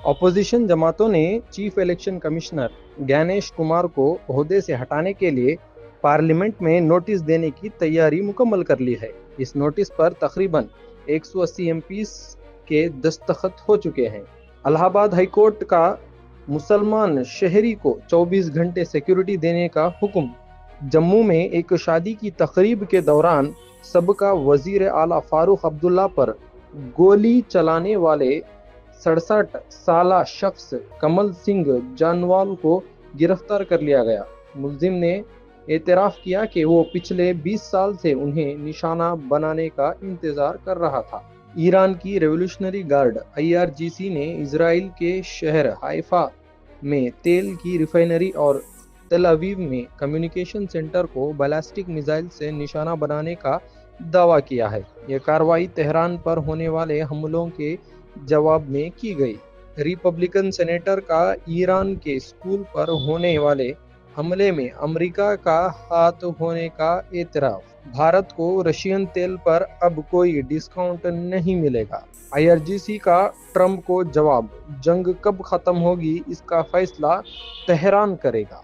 Opposition जमातों ने chief election commissioner Gyanesh Kumar को ओहदे से हटाने के लिए पार्लियामेंट में नोटिस देने की तैयारी मुकम्मल कर ली है। इस नोटिस पर तकरीबन 180 एमपीज के दस्तखत हो चुके हैं। इलाहाबाद हाईकोर्ट का मुसलमान शहरी को 24 घंटे सिक्योरिटी देने का हुक्म। जम्मू में एक शादी की तकरीब के दौरान सबका वजीर आला फारूक अब्दुल्ला पर गोली चलाने वाले 67 साला शख्स कमल सिंह जानवाल को गिरफ्तार कर लिया गया। मुलजिम ने एतराफ़ किया कि वो पिछले 20 साल से उन्हें निशाना बनाने का इंतजार कर रहा था। ईरान की रेवोल्यूशनरी गार्ड IRGC ने इजराइल के शहर हाइफा में तेल की रिफाइनरी और तेल अवीव में कम्युनिकेशन सेंटर को बैलिस्टिक मिसाइल से निशाना बनाने का दावा किया है। यह कार्रवाई तेहरान पर होने वाले हमलों के जवाब में की गई। रिपब्लिकन सेनेटर का ईरान के स्कूल पर होने वाले हमले में अमेरिका का हाथ होने का एतराफ। भारत को रशियन तेल पर अब कोई डिस्काउंट नहीं मिलेगा। IRGC का ट्रंप को जवाब, जंग कब खत्म होगी इसका फैसला तेहरान करेगा।